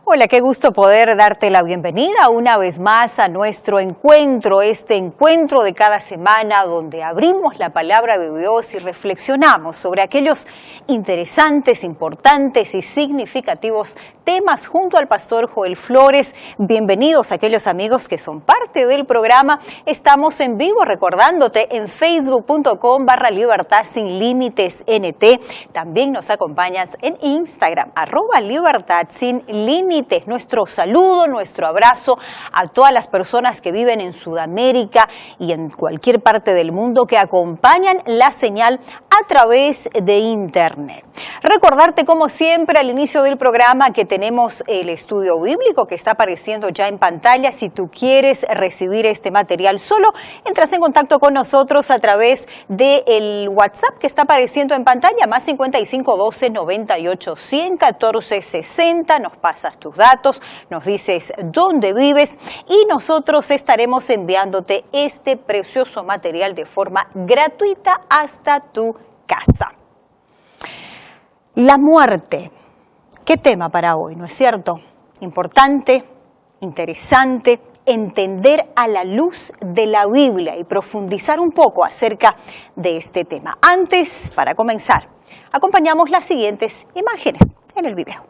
Hola, qué gusto poder darte la bienvenida una vez más a nuestro encuentro, este encuentro de cada semana donde abrimos la palabra de Dios y reflexionamos sobre aquellos interesantes, importantes y significativos temas junto al pastor Joel Flores. Bienvenidos a aquellos amigos que son parte del programa. Estamos en vivo recordándote en facebook.com/Libertad Sin Límites NT. También nos acompañas en Instagram, @Libertad Sin Límites. Nuestro saludo, nuestro abrazo a todas las personas que viven en Sudamérica y en cualquier parte del mundo que acompañan la señal a través de Internet. Recordarte como siempre al inicio del programa que tenemos el estudio bíblico que está apareciendo ya en pantalla. Si tú quieres recibir este material solo, entras en contacto con nosotros a través del WhatsApp que está apareciendo en pantalla, más 55 12 98 100 14 60. Nos pasas tus datos, nos dices dónde vives y nosotros estaremos enviándote este precioso material de forma gratuita hasta tu casa. La muerte, qué tema para hoy, ¿no es cierto? Importante, interesante, entender a la luz de la Biblia y profundizar un poco acerca de este tema. Antes, para comenzar, acompañamos las siguientes imágenes en el video.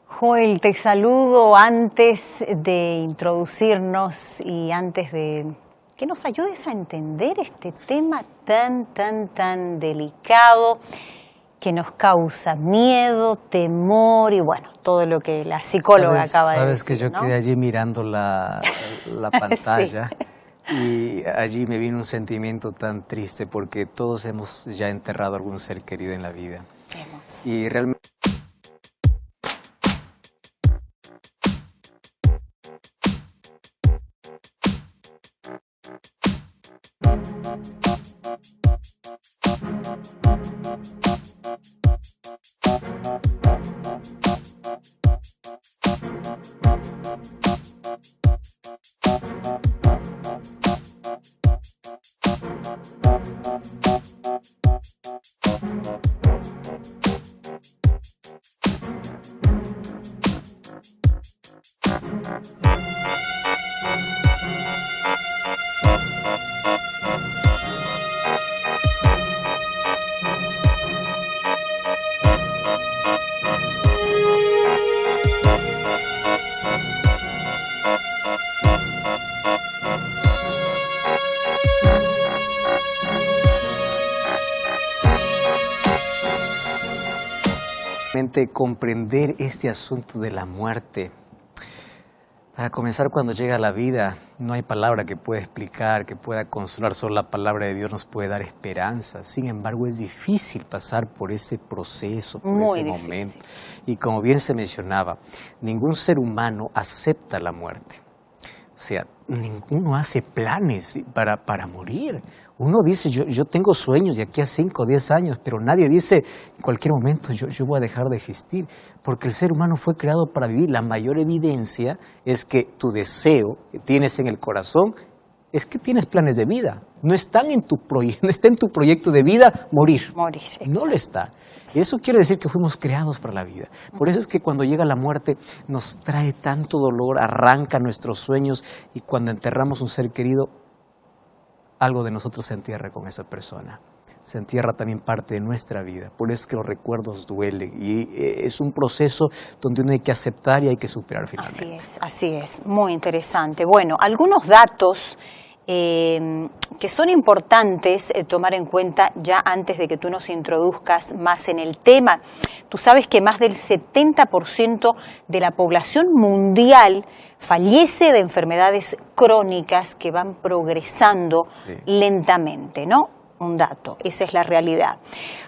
Joel, te saludo antes de introducirnos y antes de que nos ayudes a entender este tema tan delicado que nos causa miedo, temor y bueno, todo lo que la psicóloga acaba de decir. Sabes que yo quedé allí mirando la pantalla sí. Y allí me vino un sentimiento tan triste porque todos hemos ya enterrado a algún ser querido en la vida. Y realmente comprender este asunto de la muerte. Para comenzar, cuando llega la vida, no hay palabra que pueda explicar, que pueda consolar, solo la palabra de Dios nos puede dar esperanza. Sin embargo, es difícil pasar por ese proceso, por ese momento. Y como bien se mencionaba, ningún ser humano acepta la muerte. O sea, ninguno hace planes para morir. Uno dice, yo tengo sueños de aquí a 5 o 10 años, pero nadie dice, en cualquier momento yo voy a dejar de existir, porque el ser humano fue creado para vivir. La mayor evidencia es que tu deseo que tienes en el corazón es que tienes planes de vida. No está en tu proyecto de vida morir. No lo está. Y eso quiere decir que fuimos creados para la vida. Por eso es que cuando llega la muerte nos trae tanto dolor, arranca nuestros sueños y cuando enterramos un ser querido, algo de nosotros se entierra con esa persona. Se entierra también parte de nuestra vida. Por eso es que los recuerdos duelen y es un proceso donde uno hay que aceptar y hay que superar finalmente. Así es. Muy interesante. Bueno, algunos datos que son importantes tomar en cuenta ya antes de que tú nos introduzcas más en el tema. Tú sabes que más del 70% de la población mundial fallece de enfermedades crónicas que van progresando lentamente, ¿no? Un dato, esa es la realidad.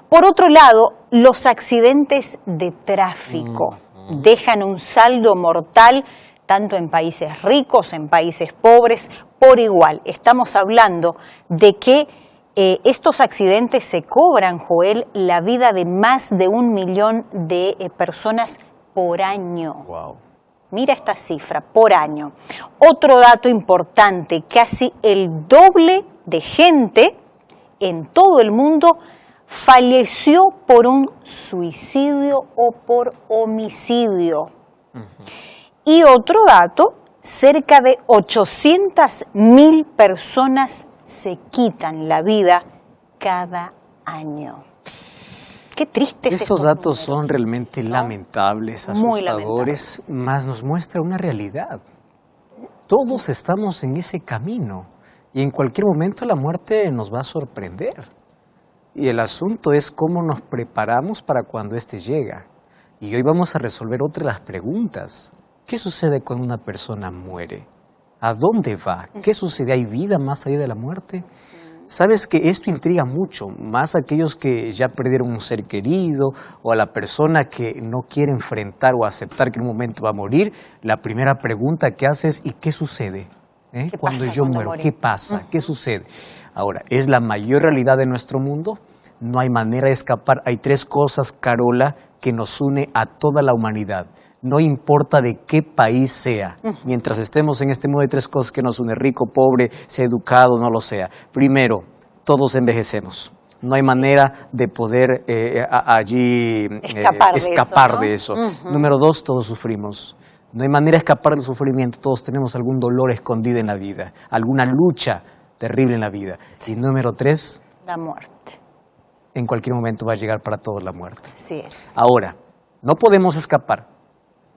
Por otro lado, los accidentes de tráfico dejan un saldo mortal tanto en países ricos, en países pobres, por igual. Estamos hablando de que estos accidentes se cobran, Joel, la vida de más de 1 millón de personas por año. Wow. Mira esta cifra, por año. Otro dato importante, casi el doble de gente en todo el mundo falleció por un suicidio o por homicidio. Y otro dato, cerca de 800.000 personas se quitan la vida cada año. Qué triste es Esos estos datos números, son realmente ¿no? lamentables, Muy asustadores, más nos muestra una realidad. Todos estamos en ese camino y en cualquier momento la muerte nos va a sorprender. Y el asunto es cómo nos preparamos para cuando éste llega. Y hoy vamos a resolver otra de las preguntas. ¿Qué sucede cuando una persona muere? ¿A dónde va? ¿Qué sucede? ¿Hay vida más allá de la muerte? Sabes que esto intriga mucho, más a aquellos que ya perdieron un ser querido o a la persona que no quiere enfrentar o aceptar que en un momento va a morir. La primera pregunta que hace es ¿y qué sucede? ¿Qué Cuando pasa yo cuando muero, morí? ¿qué pasa? ¿Qué sucede? Ahora, ¿es la mayor realidad de nuestro mundo? No hay manera de escapar. Hay tres cosas, Carola, que nos une a toda la humanidad. No importa de qué país sea. Mientras estemos en este mundo hay tres cosas que nos unen, rico, pobre, sea educado, no lo sea. Primero, todos envejecemos. No hay manera de poder allí Escapar de eso. Número dos, todos sufrimos. No hay manera de escapar del sufrimiento. Todos tenemos algún dolor escondido en la vida, alguna lucha terrible en la vida. Y número tres, La muerte. en cualquier momento va a llegar para todos la muerte. Así es. Ahora, no podemos escapar.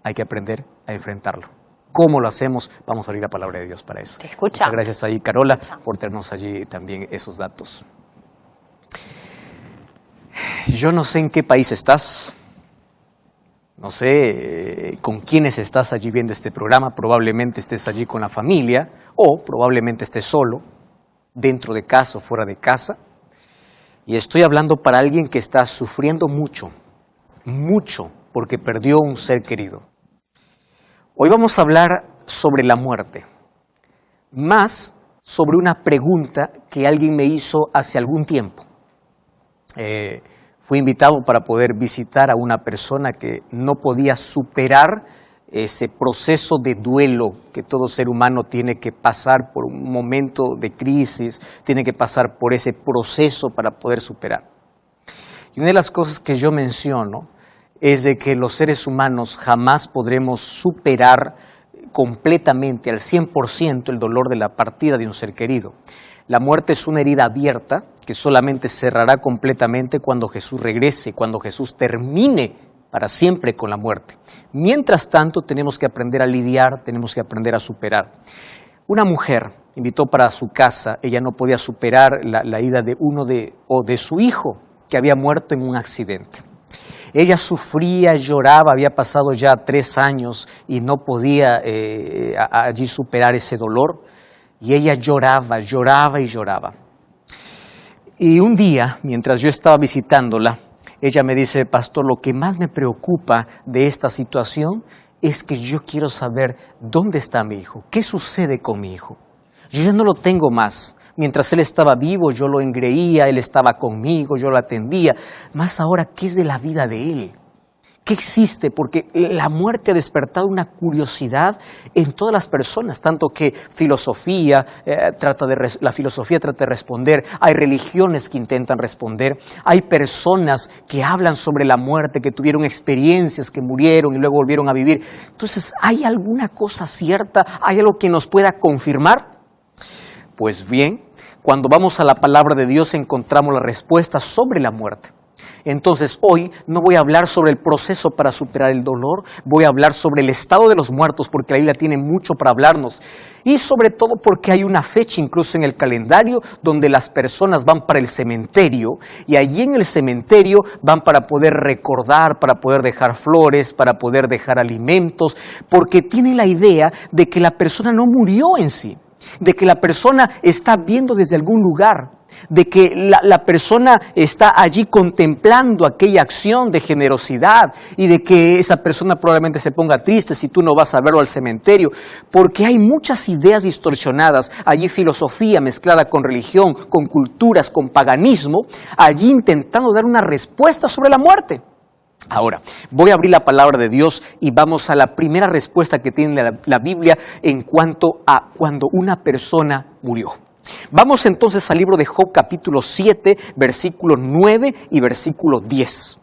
Hay que aprender a enfrentarlo. ¿Cómo lo hacemos? Vamos a abrir la palabra de Dios para eso. Te escuchamos. Muchas gracias ahí, Carola, por tenernos allí también esos datos. Yo no sé en qué país estás, no sé con quiénes estás allí viendo este programa, probablemente estés allí con la familia o probablemente estés solo, dentro de casa o fuera de casa. Y estoy hablando para alguien que está sufriendo mucho, porque perdió un ser querido. Hoy vamos a hablar sobre la muerte, más sobre una pregunta que alguien me hizo hace algún tiempo. Fui invitado para poder visitar a una persona que no podía superar ese proceso de duelo que todo ser humano tiene que pasar por un momento de crisis, tiene que pasar por ese proceso para poder superar. Y una de las cosas que yo menciono es de que los seres humanos jamás podremos superar completamente, al 100%, el dolor de la partida de un ser querido. La muerte es una herida abierta que solamente cerrará completamente cuando Jesús regrese, cuando Jesús termine para siempre con la muerte. Mientras tanto, tenemos que aprender a lidiar, tenemos que aprender a superar. Una mujer invitó para su casa, ella no podía superar la ida de su hijo, que había muerto en un accidente. Ella sufría, lloraba, había pasado ya 3 años y no podía allí superar ese dolor. Y ella lloraba y lloraba. Y un día, mientras yo estaba visitándola, ella me dice: pastor, lo que más me preocupa de esta situación es que yo quiero saber dónde está mi hijo, qué sucede con mi hijo. Yo ya no lo tengo más. Mientras él estaba vivo, yo lo engreía, él estaba conmigo, yo lo atendía. Más ahora, ¿qué es de la vida de él? ¿Qué existe? Porque la muerte ha despertado una curiosidad en todas las personas, tanto que la filosofía trata de responder, hay religiones que intentan responder, hay personas que hablan sobre la muerte, que tuvieron experiencias, que murieron y luego volvieron a vivir. Entonces, ¿hay alguna cosa cierta? ¿Hay algo que nos pueda confirmar? Pues bien, cuando vamos a la palabra de Dios encontramos la respuesta sobre la muerte. Entonces hoy no voy a hablar sobre el proceso para superar el dolor, voy a hablar sobre el estado de los muertos porque la Biblia tiene mucho para hablarnos y sobre todo porque hay una fecha incluso en el calendario donde las personas van para el cementerio y allí en el cementerio van para poder recordar, para poder dejar flores, para poder dejar alimentos, porque tienen la idea de que la persona no murió en sí, de que la persona está viendo desde algún lugar, de que la persona está allí contemplando aquella acción de generosidad y de que esa persona probablemente se ponga triste si tú no vas a verlo al cementerio, porque hay muchas ideas distorsionadas, allí filosofía mezclada con religión, con culturas, con paganismo, allí intentando dar una respuesta sobre la muerte. Ahora, voy a abrir la palabra de Dios y vamos a la primera respuesta que tiene la Biblia en cuanto a cuando una persona murió. Vamos entonces al libro de Job capítulo 7, versículo 9 y versículo 10.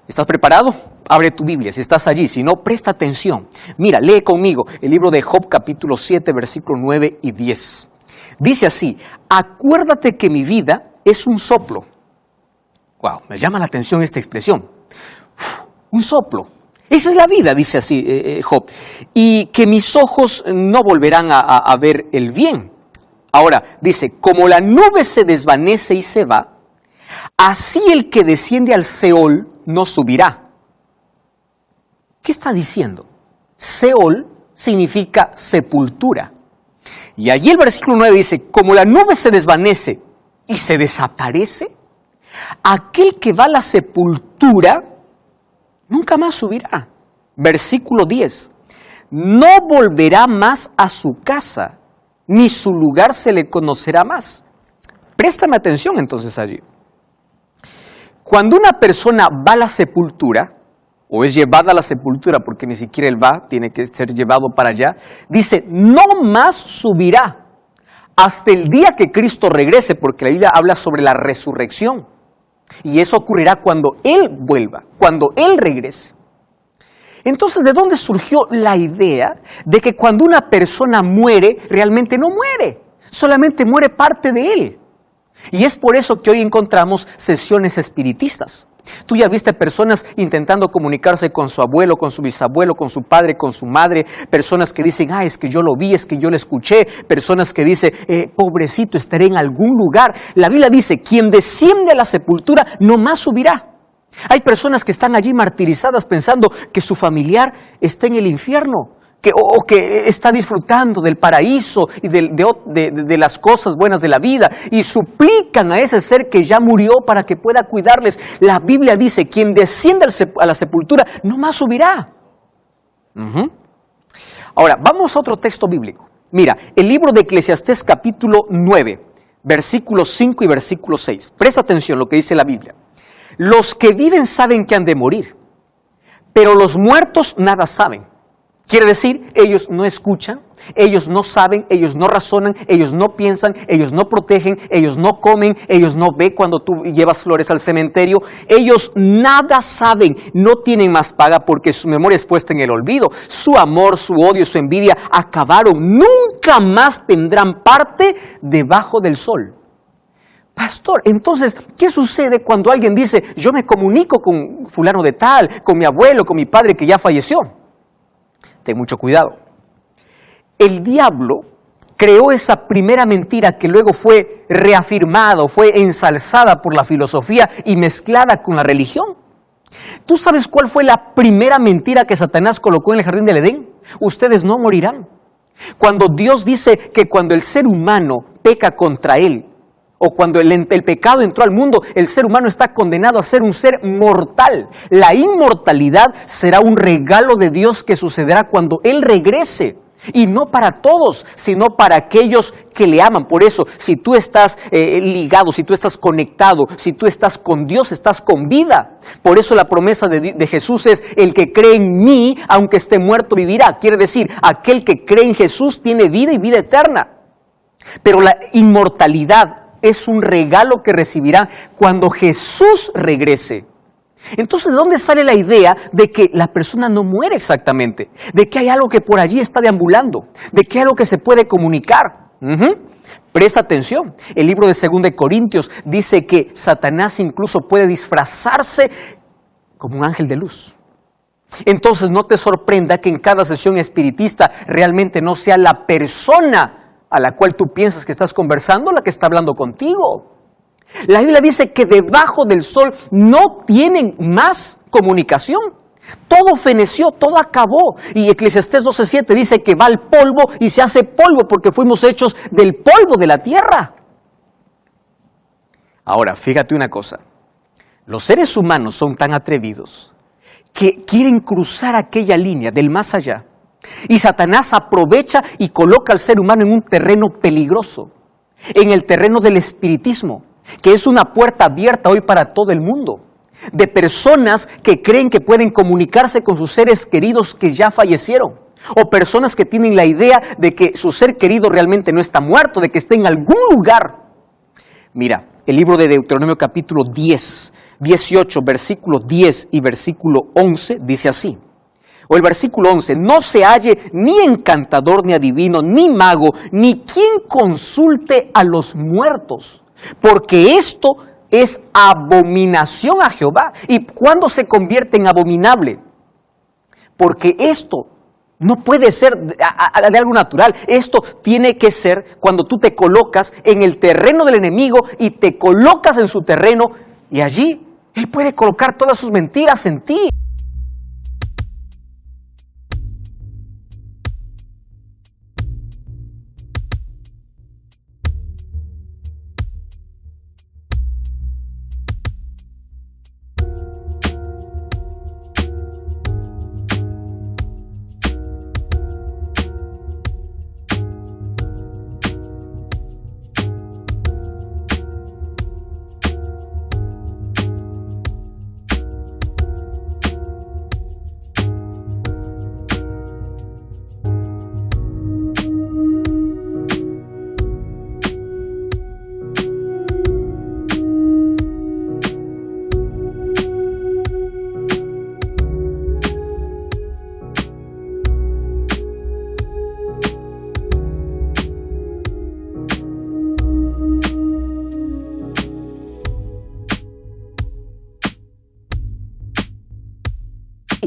¿Estás preparado? Abre tu Biblia, si estás allí, si no, presta atención. Mira, lee conmigo el libro de Job capítulo 7, versículo 9 y 10. Dice así: acuérdate que mi vida es un soplo. Wow, me llama la atención esta expresión. Un soplo. Esa es la vida, dice así Job. Y que mis ojos no volverán a ver el bien. Ahora, dice, como la nube se desvanece y se va, así el que desciende al Seol no subirá. ¿Qué está diciendo? Seol significa sepultura. Y allí el versículo 9 dice, como la nube se desvanece y se desaparece, aquel que va a la sepultura nunca más subirá. Versículo 10, no volverá más a su casa, ni su lugar se le conocerá más. Préstame atención entonces allí. Cuando una persona va a la sepultura, o es llevada a la sepultura, porque ni siquiera él va, tiene que ser llevado para allá, dice, no más subirá hasta el día que Cristo regrese, porque la Biblia habla sobre la resurrección. Y eso ocurrirá cuando Él vuelva, cuando Él regrese. Entonces, ¿de dónde surgió la idea de que cuando una persona muere, realmente no muere? Solamente muere parte de él. Y es por eso que hoy encontramos sesiones espiritistas. Tú ya viste personas intentando comunicarse con su abuelo, con su bisabuelo, con su padre, con su madre. Personas que dicen, es que yo lo vi, es que yo lo escuché. Personas que dicen, pobrecito, estaré en algún lugar. La Biblia dice, quien desciende a la sepultura no más subirá. Hay personas que están allí martirizadas pensando que su familiar está en el infierno, o que está disfrutando del paraíso y de las cosas buenas de la vida, y suplican a ese ser que ya murió para que pueda cuidarles. La Biblia dice, quien desciende a la sepultura no más subirá. Ahora, vamos a otro texto bíblico. Mira, el libro de Eclesiastés capítulo 9, versículo 5 y versículo 6. Presta atención a lo que dice la Biblia. Los que viven saben que han de morir, pero los muertos nada saben. Quiere decir, ellos no escuchan, ellos no saben, ellos no razonan, ellos no piensan, ellos no protegen, ellos no comen, ellos no ven cuando tú llevas flores al cementerio. Ellos nada saben, no tienen más paga porque su memoria es puesta en el olvido. Su amor, su odio, su envidia acabaron. Nunca más tendrán parte debajo del sol. Pastor, entonces, ¿qué sucede cuando alguien dice, yo me comunico con fulano de tal, con mi abuelo, con mi padre que ya falleció? Ten mucho cuidado. El diablo creó esa primera mentira que luego fue reafirmada, fue ensalzada por la filosofía y mezclada con la religión. ¿Tú sabes cuál fue la primera mentira que Satanás colocó en el jardín del Edén? Ustedes no morirán. Cuando Dios dice que cuando el ser humano peca contra él, o cuando el pecado entró al mundo, el ser humano está condenado a ser un ser mortal. La inmortalidad será un regalo de Dios que sucederá cuando Él regrese. Y no para todos, sino para aquellos que le aman. Por eso, si tú estás ligado, si tú estás conectado, si tú estás con Dios, estás con vida. Por eso la promesa de Jesús es, el que cree en mí, aunque esté muerto, vivirá. Quiere decir, aquel que cree en Jesús tiene vida y vida eterna. Pero la inmortalidad es un regalo que recibirá cuando Jesús regrese. Entonces, ¿de dónde sale la idea de que la persona no muere exactamente? De que hay algo que por allí está deambulando, de que hay algo que se puede comunicar. Presta atención, el libro de 2 Corintios dice que Satanás incluso puede disfrazarse como un ángel de luz. Entonces, no te sorprenda que en cada sesión espiritista realmente no sea la persona a la cual tú piensas que estás conversando, la que está hablando contigo. La Biblia dice que debajo del sol no tienen más comunicación. Todo feneció, todo acabó. Y Eclesiastés 12:7 dice que va al polvo y se hace polvo porque fuimos hechos del polvo de la tierra. Ahora, fíjate una cosa. Los seres humanos son tan atrevidos que quieren cruzar aquella línea del más allá. Y Satanás aprovecha y coloca al ser humano en un terreno peligroso, en el terreno del espiritismo, que es una puerta abierta hoy para todo el mundo, de personas que creen que pueden comunicarse con sus seres queridos que ya fallecieron. O personas que tienen la idea de que su ser querido realmente no está muerto, de que está en algún lugar. Mira, el libro de Deuteronomio capítulo 10, 18, versículo 10 y versículo 11 dice así. O el versículo 11, no se halle ni encantador, ni adivino, ni mago, ni quien consulte a los muertos, porque esto es abominación a Jehová. ¿Y cuándo se convierte en abominable? Porque esto no puede ser de algo natural. Esto tiene que ser cuando tú te colocas en el terreno del enemigo y te colocas en su terreno y allí él puede colocar todas sus mentiras en ti.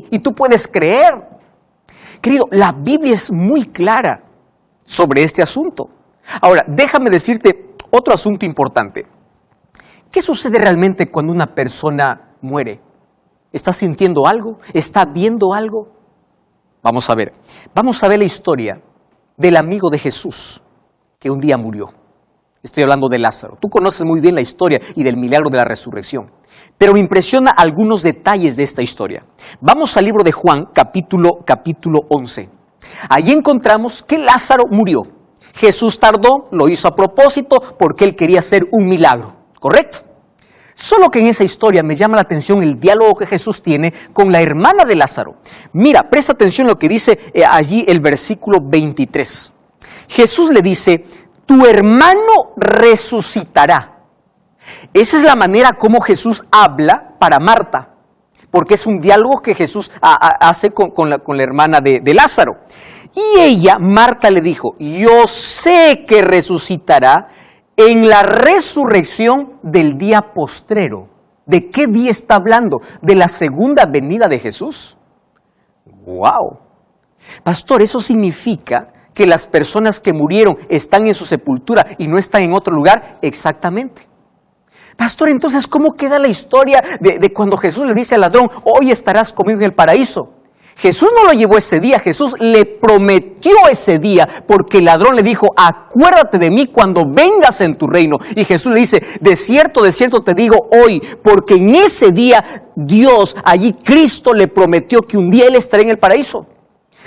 Y tú puedes creer. Querido, la Biblia es muy clara sobre este asunto. Ahora, déjame decirte otro asunto importante. ¿Qué sucede realmente cuando una persona muere? ¿Está sintiendo algo? ¿Está viendo algo? Vamos a ver la historia del amigo de Jesús que un día murió. Estoy hablando de Lázaro. Tú conoces muy bien la historia y del milagro de la resurrección. Pero me impresiona algunos detalles de esta historia. Vamos al libro de Juan, capítulo 11. Allí encontramos que Lázaro murió. Jesús tardó, lo hizo a propósito porque él quería hacer un milagro, ¿correcto? Solo que en esa historia me llama la atención el diálogo que Jesús tiene con la hermana de Lázaro. Mira, presta atención a lo que dice allí el versículo 23. Jesús le dice, tu hermano resucitará. Esa es la manera como Jesús habla para Marta, porque es un diálogo que Jesús hace con la hermana de Lázaro. Y ella, Marta, le dijo, yo sé que resucitará en la resurrección del día postrero. ¿De qué día está hablando? ¿De la segunda venida de Jesús? ¡Wow! Pastor, eso significa que las personas que murieron están en su sepultura y no están en otro lugar. Exactamente. Pastor, entonces, ¿cómo queda la historia de cuando Jesús le dice al ladrón, hoy estarás conmigo en el paraíso? Jesús no lo llevó ese día, Jesús le prometió ese día, porque el ladrón le dijo, acuérdate de mí cuando vengas en tu reino. Y Jesús le dice, de cierto te digo hoy, porque en ese día Dios, allí Cristo le prometió que un día Él estará en el paraíso.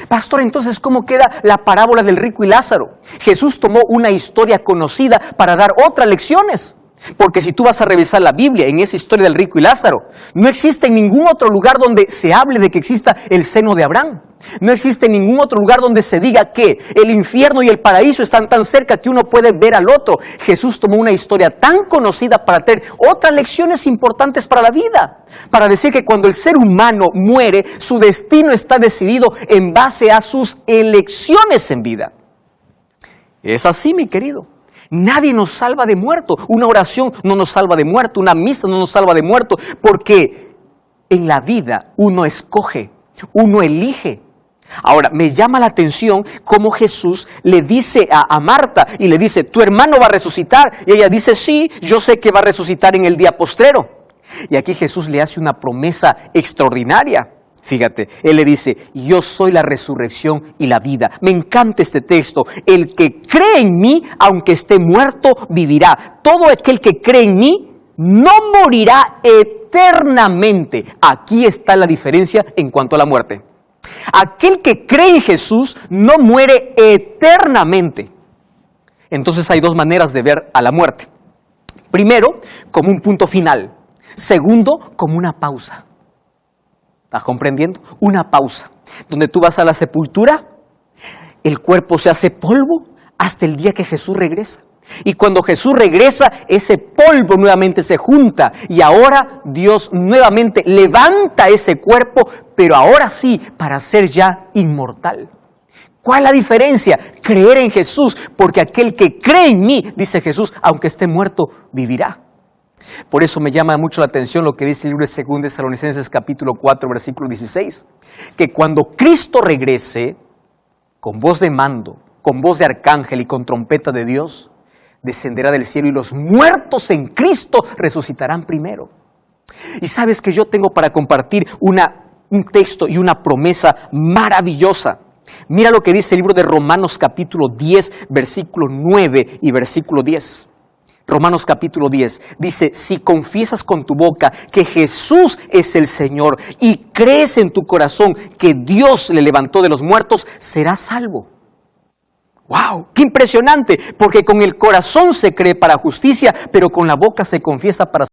Pastor, entonces, ¿cómo queda la parábola del rico y Lázaro? Jesús tomó una historia conocida para dar otras lecciones. Porque si tú vas a revisar la Biblia en esa historia del rico y Lázaro, no existe en ningún otro lugar donde se hable de que exista el seno de Abraham. No existe ningún otro lugar donde se diga que el infierno y el paraíso están tan cerca que uno puede ver al otro. Jesús tomó una historia tan conocida para tener otras lecciones importantes para la vida. Para decir que cuando el ser humano muere, su destino está decidido en base a sus elecciones en vida. Es así, mi querido. Nadie nos salva de muerto. Una oración no nos salva de muerto. Una misa no nos salva de muerto. Porque en la vida uno escoge, uno elige. Ahora, me llama la atención cómo Jesús le dice a Marta y le dice, tu hermano va a resucitar. Y ella dice, sí, yo sé que va a resucitar en el día postrero. Y aquí Jesús le hace una promesa extraordinaria. Fíjate, Él le dice, yo soy la resurrección y la vida. Me encanta este texto. El que cree en mí, aunque esté muerto, vivirá. Todo aquel que cree en mí, no morirá eternamente. Aquí está la diferencia en cuanto a la muerte. Aquel que cree en Jesús, no muere eternamente. Entonces hay dos maneras de ver a la muerte. Primero, como un punto final. Segundo, como una pausa. ¿Estás comprendiendo? Una pausa, donde tú vas a la sepultura el cuerpo se hace polvo hasta el día que Jesús regresa. Y cuando Jesús regresa, ese polvo nuevamente se junta y ahora Dios nuevamente levanta ese cuerpo, pero ahora sí para ser ya inmortal. ¿Cuál es la diferencia? Creer en Jesús, porque aquel que cree en mí, dice Jesús, aunque esté muerto, vivirá. Por eso me llama mucho la atención lo que dice el libro de 2 Tesalonicenses capítulo 4, versículo 16, que cuando Cristo regrese, con voz de mando, con voz de arcángel y con trompeta de Dios, descenderá del cielo y los muertos en Cristo resucitarán primero. Y sabes que yo tengo para compartir un texto y una promesa maravillosa. Mira lo que dice el libro de Romanos capítulo 10, versículo 9 y versículo 10. Romanos capítulo 10 dice, si confiesas con tu boca que Jesús es el Señor y crees en tu corazón que Dios le levantó de los muertos, serás salvo. ¡Wow! ¡Qué impresionante! Porque con el corazón se cree para justicia, pero con la boca se confiesa para